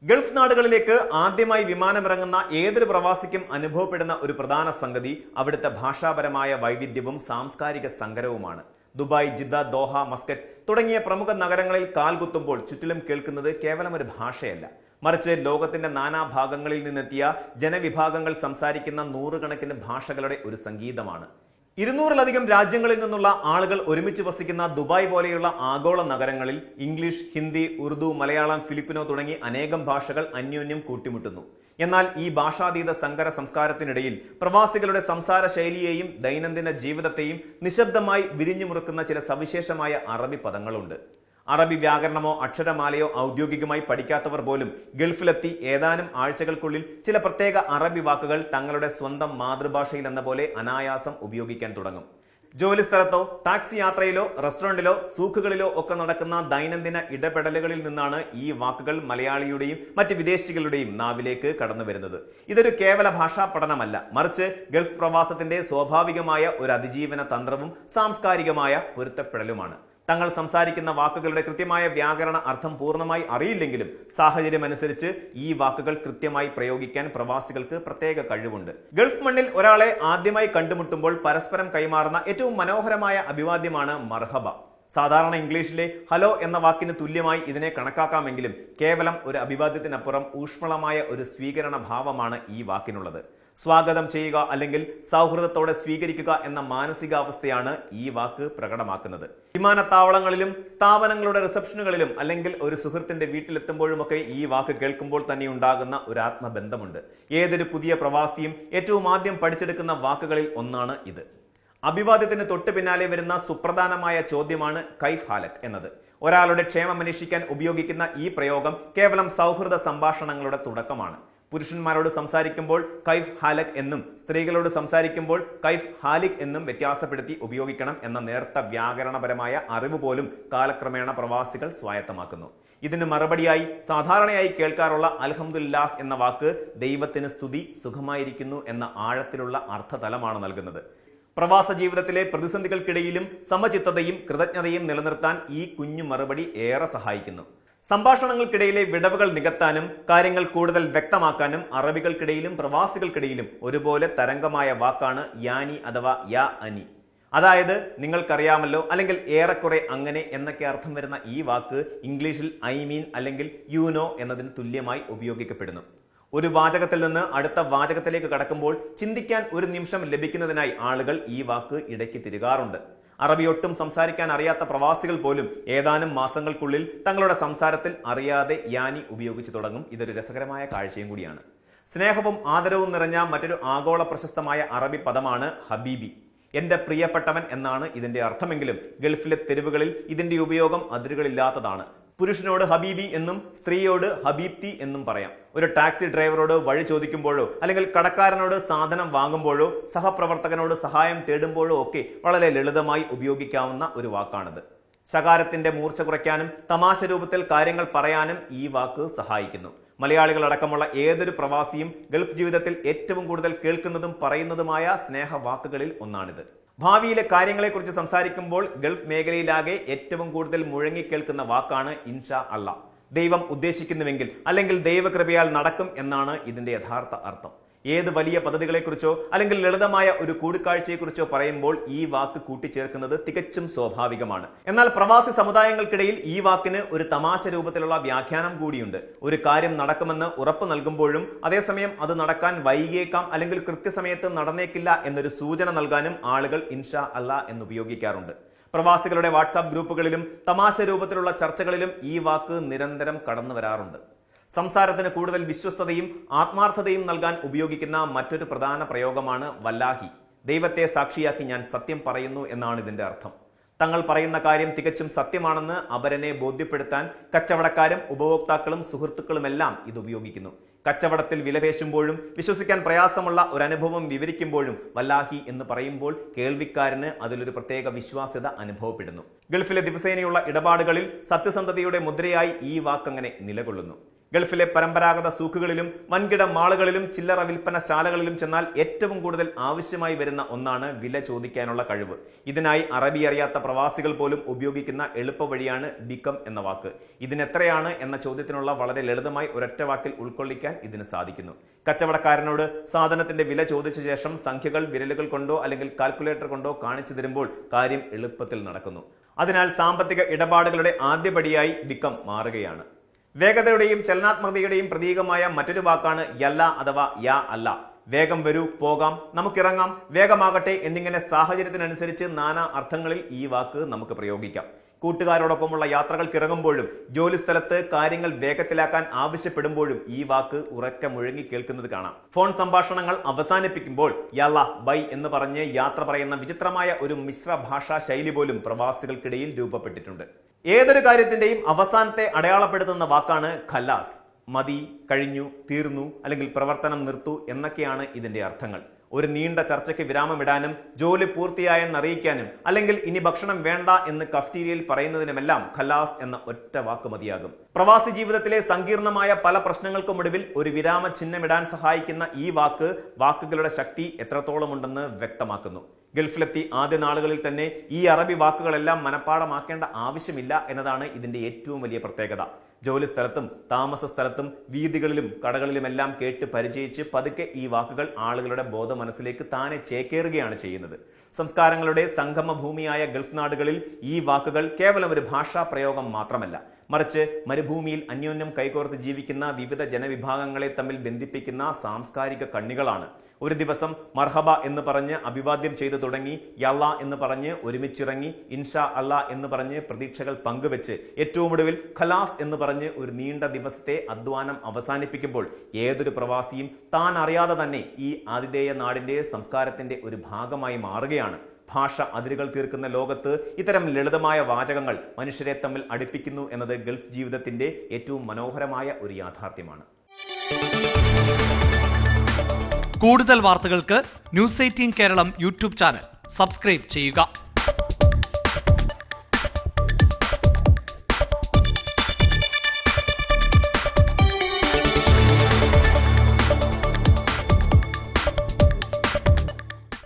Gulf നാടുകളിലേക്ക് ആദ്യമായി വിമാനമിറങ്ങുന്ന ഏതൊരു പ്രവാസിക്കും അനുഭവപ്പെടുന്ന ഒരു പ്രധാന സംഗതി അവിടുത്തെ ഭാഷാപരമായ വൈവിധ്യവും സാംസ്കാരിക സങ്കരവുമാണ്. ദുബായ്, ജിദ്ദ, ദോഹ, മസ്കറ്റ് തുടങ്ങിയ പ്രമുഖ നഗരങ്ങളിൽ കാൽകുത്തുമ്പോൾ ചുറ്റിലും കേൾക്കുന്നത് കേവലം ഒരു ഭാഷയല്ല, മറിച്ച് ലോകത്തിന്റെ നാനാഭാഗങ്ങളിൽ നിന്നെത്തിയ ജനവിഭാഗങ്ങൾ സംസാരിക്കുന്ന നൂറുകണക്കിന് ഭാഷകളുടെ ഒരു സംഗീതമാണ്. 200-ലധികം രാജ്യങ്ങളിൽ നിന്നുള്ള ആളുകൾ ഒരുമിച്ച് വസിക്കുന്ന ദുബായ് പോലെയുള്ള ആഗോള നഗരങ്ങളിൽ ഇംഗ്ലീഷ്, ഹിന്ദി, ഉറുദു, മലയാളം, ഫിലിപ്പിനോ തുടങ്ങി അനേകം ഭാഷകൾ അന്യോന്യം കൂട്ടിമുട്ടുന്നു. എന്നാൽ ഈ ഭാഷാതീത സങ്കര സംസ്കാരത്തിനിടയിൽ പ്രവാസികളുടെ സംസാര ശൈലിയെയും ദൈനംദിന ജീവിതത്തെയും നിശബ്ദമായി വിരിഞ്ഞുമുറുക്കുന്ന ചില സവിശേഷമായ അറബി പദങ്ങളുണ്ട്. അറബി വ്യാകരണമോ അക്ഷരമാലയോ ഔദ്യോഗികമായി പഠിക്കാത്തവർ പോലും ഗൾഫിലെത്തി ഏതാനും ആഴ്ചകൾക്കുള്ളിൽ ചില പ്രത്യേക അറബി വാക്കുകൾ തങ്ങളുടെ സ്വന്തം മാതൃഭാഷയിൽ എന്ന പോലെ അനായാസം ഉപയോഗിക്കാൻ തുടങ്ങും. ജോലിസ്ഥലത്തോ ടാക്സി യാത്രയിലോ റെസ്റ്റോറന്റിലോ സൂക്കുകളിലോ ഒക്കെ നടക്കുന്ന ദൈനംദിന ഇടപെടലുകളിൽ നിന്നാണ് ഈ വാക്കുകൾ മലയാളിയുടെയും മറ്റ് വിദേശികളുടെയും നാവിലേക്ക് കടന്നു വരുന്നത്. ഇതൊരു കേവല ഭാഷാ പഠനമല്ല, മറിച്ച് ഗൾഫ് പ്രവാസത്തിന്റെ സ്വാഭാവികമായ ഒരു അതിജീവന തന്ത്രവും സാംസ്കാരികമായ പൊരുത്തപ്പെടലുമാണ്. തങ്ങൾ സംസാരിക്കുന്ന വാക്കുകളുടെ കൃത്യമായ വ്യാകരണ അർത്ഥം പൂർണ്ണമായി അറിയില്ലെങ്കിലും സാഹചര്യമനുസരിച്ച് ഈ വാക്കുകൾ കൃത്യമായി പ്രയോഗിക്കാൻ പ്രവാസികൾക്ക് പ്രത്യേക കഴിവുണ്ട്. ഗൾഫ് മണ്ണിൽ ഒരാളെ ആദ്യമായി കണ്ടുമുട്ടുമ്പോൾ പരസ്പരം കൈമാറുന്ന ഏറ്റവും മനോഹരമായ അഭിവാദ്യമാണ് മർഹബ. സാധാരണ ഇംഗ്ലീഷിലെ ഹലോ എന്ന വാക്കിന് തുല്യമായി ഇതിനെ കണക്കാക്കാമെങ്കിലും കേവലം ഒരു അഭിവാദ്യത്തിനപ്പുറം ഊഷ്മളമായ ഒരു സ്വീകരണ ഭാവമാണ് ഈ വാക്കിനുള്ളത്. സ്വാഗതം ചെയ്യുക അല്ലെങ്കിൽ സൗഹൃദത്തോടെ സ്വീകരിക്കുക എന്ന മാനസികാവസ്ഥയാണ് ഈ വാക്ക് പ്രകടമാക്കുന്നത്. വിമാനത്താവളങ്ങളിലും സ്ഥാപനങ്ങളുടെ റിസപ്ഷനുകളിലും അല്ലെങ്കിൽ ഒരു സുഹൃത്തിന്റെ വീട്ടിലെത്തുമ്പോഴുമൊക്കെ ഈ വാക്ക് കേൾക്കുമ്പോൾ തന്നെ ഉണ്ടാകുന്ന ഒരു ആത്മബന്ധമുണ്ട്. ഏതൊരു പുതിയ പ്രവാസിയും ഏറ്റവും ആദ്യം പഠിച്ചെടുക്കുന്ന വാക്കുകളിൽ ഒന്നാണ് ഇത്. അഭിവാദ്യത്തിന് തൊട്ട് പിന്നാലെ വരുന്ന സുപ്രധാനമായ ചോദ്യമാണ് കൈഫ് ഹാലക് എന്നത്. ഒരാളുടെ ക്ഷേമം അന്വേഷിക്കാൻ ഉപയോഗിക്കുന്ന ഈ പ്രയോഗം കേവലം സൗഹൃദ സംഭാഷണങ്ങളുടെ തുടക്കമാണ്. പുരുഷന്മാരോട് സംസാരിക്കുമ്പോൾ കൈഫ് ഹാലക് എന്നും സ്ത്രീകളോട് സംസാരിക്കുമ്പോൾ കൈഫ് ഹാലിക് എന്നും വ്യത്യാസപ്പെടുത്തി ഉപയോഗിക്കണം എന്ന നേർത്ത വ്യാകരണപരമായ അറിവ് പോലും കാലക്രമേണ പ്രവാസികൾ സ്വായത്തമാക്കുന്നു. ഇതിന് മറുപടിയായി സാധാരണയായി കേൾക്കാറുള്ള അൽഹംദുലില്ലാഹ് എന്ന വാക്ക് ദൈവത്തിന് സ്തുതി, സുഖമായിരിക്കുന്നു എന്ന ആഴത്തിലുള്ള അർത്ഥതലമാണ് നൽകുന്നത്. പ്രവാസ ജീവിതത്തിലെ പ്രതിസന്ധികൾക്കിടയിലും സമചിത്തതയും കൃതജ്ഞതയും നിലനിർത്താൻ ഈ കുഞ്ഞു മറുപടി ഏറെ സഹായിക്കുന്നു. സംഭാഷണങ്ങൾക്കിടയിലെ വിടവുകൾ നികത്താനും കാര്യങ്ങൾ കൂടുതൽ വ്യക്തമാക്കാനും അറബികൾക്കിടയിലും പ്രവാസികൾക്കിടയിലും ഒരുപോലെ തരംഗമായ വാക്കാണ് യാനി അഥവാ യാ അനി. അതായത് നിങ്ങൾക്കറിയാമല്ലോ അല്ലെങ്കിൽ ഏറെക്കുറെ അങ്ങനെ എന്നൊക്കെ അർത്ഥം വരുന്ന ഈ വാക്ക് ഇംഗ്ലീഷിൽ ഐ മീൻ അല്ലെങ്കിൽ യു നോ എന്നതിന് തുല്യമായി ഉപയോഗിക്കപ്പെടുന്നു. ഒരു വാചകത്തിൽ നിന്ന് അടുത്ത വാചകത്തിലേക്ക് കടക്കുമ്പോൾ ചിന്തിക്കാൻ ഒരു നിമിഷം ലഭിക്കുന്നതിനായി ആളുകൾ ഈ വാക്ക് ഇടയ്ക്ക് തിരുകാറുണ്ട്. അറബി ഒട്ടും സംസാരിക്കാൻ അറിയാത്ത പ്രവാസികൾ പോലും ഏതാനും മാസങ്ങൾക്കുള്ളിൽ തങ്ങളുടെ സംസാരത്തിൽ അറിയാതെ യാനി ഉപയോഗിച്ചു തുടങ്ങും. ഇതൊരു രസകരമായ കാഴ്ചയും കൂടിയാണ്. സ്നേഹവും ആദരവും നിറഞ്ഞ മറ്റൊരു ആഗോള പ്രശസ്തമായ അറബി പദമാണ് ഹബീബി. എന്റെ പ്രിയപ്പെട്ടവൻ എന്നാണ് ഇതിന്റെ അർത്ഥമെങ്കിലും ഗൾഫിലെ തെരുവുകളിൽ ഇതിന്റെ ഉപയോഗം അതിരുകളില്ലാത്തതാണ്. പുരുഷനോട് ഹബീബി എന്നും സ്ത്രീയോട് ഹബീബ്തി എന്നും പറയാം. ഒരു ടാക്സി ഡ്രൈവറോട് വഴി ചോദിക്കുമ്പോഴോ അല്ലെങ്കിൽ കടക്കാരനോട് സാധനം വാങ്ങുമ്പോഴോ സഹപ്രവർത്തകനോട് സഹായം തേടുമ്പോഴോ ഒക്കെ വളരെ ലളിതമായി ഉപയോഗിക്കാവുന്ന ഒരു വാക്കാണിത്. ശകാരത്തിന്റെ മൂർച്ച കുറയ്ക്കാനും തമാശ രൂപത്തിൽ കാര്യങ്ങൾ പറയാനും ഈ വാക്ക് സഹായിക്കുന്നു. മലയാളികളടക്കമുള്ള ഏതൊരു പ്രവാസിയും ഗൾഫ് ജീവിതത്തിൽ ഏറ്റവും കൂടുതൽ കേൾക്കുന്നതും പറയുന്നതുമായ സ്നേഹവാക്കുകളിൽ ഒന്നാണിത്. ഭാവിയിലെ കാര്യങ്ങളെക്കുറിച്ച് സംസാരിക്കുമ്പോൾ ഗൾഫ് മേഖലയിലാകെ ഏറ്റവും കൂടുതൽ മുഴങ്ങിക്കേൾക്കുന്ന വാക്കാണ് ഇൻഷാ അല്ലാ. ദൈവം ഉദ്ദേശിക്കുന്നുവെങ്കിൽ അല്ലെങ്കിൽ ദൈവകൃപയാൽ നടക്കും എന്നാണ് ഇതിന്റെ യഥാർത്ഥ അർത്ഥം. ഏത് വലിയ പദ്ധതികളെക്കുറിച്ചോ അല്ലെങ്കിൽ ലളിതമായ ഒരു കൂടിക്കാഴ്ചയെക്കുറിച്ചോ പറയുമ്പോൾ ഈ വാക്ക് കൂട്ടിച്ചേർക്കുന്നത് തികച്ചും സ്വാഭാവികമാണ്. എന്നാൽ പ്രവാസി സമുദായങ്ങൾക്കിടയിൽ ഈ വാക്കിന് ഒരു തമാശ രൂപത്തിലുള്ള വ്യാഖ്യാനം കൂടിയുണ്ട്. ഒരു കാര്യം നടക്കുമെന്ന് ഉറപ്പ് നൽകുമ്പോഴും അതേസമയം അത് നടക്കാൻ വൈകിയേക്കാം അല്ലെങ്കിൽ കൃത്യസമയത്ത് നടന്നേക്കില്ല എന്നൊരു സൂചന നൽകാനും ആളുകൾ ഇൻഷാ അല്ലാ എന്നുപയോഗിക്കാറുണ്ട്. പ്രവാസികളുടെ വാട്സാപ്പ് ഗ്രൂപ്പുകളിലും തമാശ രൂപത്തിലുള്ള ചർച്ചകളിലും ഈ വാക്ക് നിരന്തരം കടന്നു വരാറുണ്ട്. സംസാരത്തിന് കൂടുതൽ വിശ്വസ്തതയും ആത്മാർത്ഥതയും നൽകാൻ ഉപയോഗിക്കുന്ന മറ്റൊരു പ്രധാന പ്രയോഗമാണ് വല്ലാഹി. ദൈവത്തെ സാക്ഷിയാക്കി ഞാൻ സത്യം പറയുന്നു എന്നാണ് ഇതിന്റെ അർത്ഥം. തങ്ങൾ പറയുന്ന കാര്യം തികച്ചും സത്യമാണെന്ന് അപരനെ ബോധ്യപ്പെടുത്താൻ കച്ചവടക്കാരും ഉപഭോക്താക്കളും സുഹൃത്തുക്കളുമെല്ലാം ഇത് ഉപയോഗിക്കുന്നു. കച്ചവടത്തിൽ വിലപേശുമ്പോഴും വിശ്വസിക്കാൻ പ്രയാസമുള്ള ഒരു അനുഭവം വിവരിക്കുമ്പോഴും വല്ലാഹി എന്ന് പറയുമ്പോൾ കേൾവിക്കാരന് അതിലൊരു പ്രത്യേക വിശ്വാസ്യത അനുഭവപ്പെടുന്നു. ഗൾഫിലെ ദിവസേനയുള്ള ഇടപാടുകളിൽ സത്യസന്ധതയുടെ മുദ്രയായി ഈ വാക്കങ്ങനെ നിലകൊള്ളുന്നു. ഗൾഫിലെ പരമ്പരാഗത സൂക്കുകളിലും വൻകിട മാളുകളിലും ചില്ലറ വിൽപ്പന ശാലകളിലും ചെന്നാൽ ഏറ്റവും കൂടുതൽ ആവശ്യമായി വരുന്ന ഒന്നാണ് വില ചോദിക്കാനുള്ള കഴിവ്. ഇതിനായി അറബി അറിയാത്ത പ്രവാസികൾ പോലും ഉപയോഗിക്കുന്ന എളുപ്പ വഴിയാണ് ബിക്കം എന്ന വാക്ക്. ഇതിനെത്രയാണ് എന്ന ചോദ്യത്തിനുള്ള വളരെ ലളിതമായി ഒരൊറ്റ വാക്കിൽ ഉൾക്കൊള്ളിക്കാൻ ഇതിന് സാധിക്കുന്നു. കച്ചവടക്കാരനോട് സാധനത്തിന്റെ വില ചോദിച്ച ശേഷം സംഖ്യകൾ വിരലുകൾ കൊണ്ടോ അല്ലെങ്കിൽ കാൽക്കുലേറ്റർ കൊണ്ടോ കാണിച്ചു തരുമ്പോൾ കാര്യം എളുപ്പത്തിൽ നടക്കുന്നു. അതിനാൽ സാമ്പത്തിക ഇടപാടുകളുടെ ആദ്യപടിയായി ബിക്കം മാറുകയാണ്. വേഗതയുടെയും ചലനാത്മകതയുടെയും പ്രതീകമായ മറ്റൊരു വാക്കാണ് യല്ല അഥവാ യാ അല്ല. വേഗം വരൂ, പോകാം, നമുക്കിറങ്ങാം, വേഗമാകട്ടെ എന്നിങ്ങനെ സാഹചര്യത്തിനനുസരിച്ച് നാനാ അർത്ഥങ്ങളിൽ ഈ വാക്ക് നമുക്ക് പ്രയോഗിക്കാം. കൂട്ടുകാരോടൊപ്പമുള്ള യാത്രകൾക്കിറങ്ങുമ്പോഴും ജോലി സ്ഥലത്ത് കാര്യങ്ങൾ വേഗത്തിലാക്കാൻ ആവശ്യപ്പെടുമ്പോഴും ഈ വാക്ക് ഉറക്കെ മുഴങ്ങി കേൾക്കുന്നത് കാണാം. ഫോൺ സംഭാഷണങ്ങൾ അവസാനിപ്പിക്കുമ്പോൾ യല്ല ബൈ എന്ന് പറഞ്ഞ് യാത്ര പറയുന്ന വിചിത്രമായ ഒരു മിശ്ര ഭാഷാ ശൈലി പോലും പ്രവാസികൾക്കിടയിൽ രൂപപ്പെട്ടിട്ടുണ്ട്. ഏതൊരു കാര്യത്തിന്റെയും അവസാനത്തെ അടയാളപ്പെടുത്തുന്ന വാക്കാണ് ഖലാസ്. മതി, കഴിഞ്ഞു, തീർന്നു അല്ലെങ്കിൽ പ്രവർത്തനം നിർത്തൂ എന്നൊക്കെയാണ് ഇതിന്റെ അർത്ഥങ്ങൾ. ഒരു നീണ്ട ചർച്ചയ്ക്ക് വിരാമമിടാനും ജോലി പൂർത്തിയായെന്നറിയിക്കാനും അല്ലെങ്കിൽ ഇനി ഭക്ഷണം വേണ്ട എന്ന് കഫ്റ്റീരിയയിൽ പറയുന്നതിനുമെല്ലാം ഖലാസ് എന്ന ഒറ്റ വാക്ക് മതിയാകും. പ്രവാസി ജീവിതത്തിലെ സങ്കീർണമായ പല പ്രശ്നങ്ങൾക്കുമൊടുവിൽ ഒരു വിരാമ ചിഹ്നമിടാൻ സഹായിക്കുന്ന ഈ വാക്കുകളുടെ ശക്തി എത്രത്തോളമുണ്ടെന്ന് വ്യക്തമാക്കുന്നു. ഗൾഫിലെത്തി ആദ്യ നാളുകളിൽ തന്നെ ഈ അറബി വാക്കുകളെല്ലാം മനഃപ്പാടമാക്കേണ്ട ആവശ്യമില്ല എന്നതാണ് ഇതിന്റെ ഏറ്റവും വലിയ പ്രത്യേകത. ജോലി സ്ഥലത്തും താമസ സ്ഥലത്തും വീതികളിലും കടകളിലുമെല്ലാം കേട്ട് പരിചയിച്ച് പതുക്കെ ഈ വാക്കുകൾ ആളുകളുടെ ബോധ മനസ്സിലേക്ക് താനെ ചേക്കേറുകയാണ് ചെയ്യുന്നത്. സംസ്കാരങ്ങളുടെ സംഗമ ഭൂമിയായ ഗൾഫ് നാടുകളിൽ ഈ വാക്കുകൾ കേവലം ഒരു ഭാഷാ പ്രയോഗം മാത്രമല്ല, മറിച്ച് മരുഭൂമിയിൽ അന്യോന്യം കൈകോർത്ത് ജീവിക്കുന്ന വിവിധ ജനവിഭാഗങ്ങളെ തമ്മിൽ ബന്ധിപ്പിക്കുന്ന സാംസ്കാരിക കണ്ണികളാണ്. ഒരു ദിവസം മർഹബ എന്ന് പറഞ്ഞ് അഭിവാദ്യം ചെയ്തു തുടങ്ങി, യല്ല എന്ന് പറഞ്ഞ് ഒരുമിച്ചിറങ്ങി, ഇൻഷാ അല്ലാ എന്ന് പറഞ്ഞ് പ്രതീക്ഷകൾ പങ്കുവെച്ച് ഏറ്റവും ഒടുവിൽ ഖലാസ് എന്ന് പറഞ്ഞ് ഒരു നീണ്ട ദിവസത്തെ അധ്വാനം അവസാനിപ്പിക്കുമ്പോൾ ഏതൊരു പ്രവാസിയും താൻ അറിയാതെ തന്നെ ഈ ആതിഥേയ നാടിന്റെ സംസ്കാരത്തിന്റെ ഒരു ഭാഗമായി മാറുകയാണ്. ഭാഷ അതിരുകൾ തീർക്കുന്ന ലോകത്ത് ഇത്തരം ലളിതമായ വാചകങ്ങൾ മനുഷ്യരെ തമ്മിൽ അടുപ്പിക്കുന്നു എന്നത് ഗൾഫ് ജീവിതത്തിന്റെ ഏറ്റവും മനോഹരമായ ഒരു യാഥാർത്ഥ്യമാണ്. കൂടുതൽ വാർത്തകൾക്ക് news 18 Keralam YouTube channel subscribe ചെയ്യുക.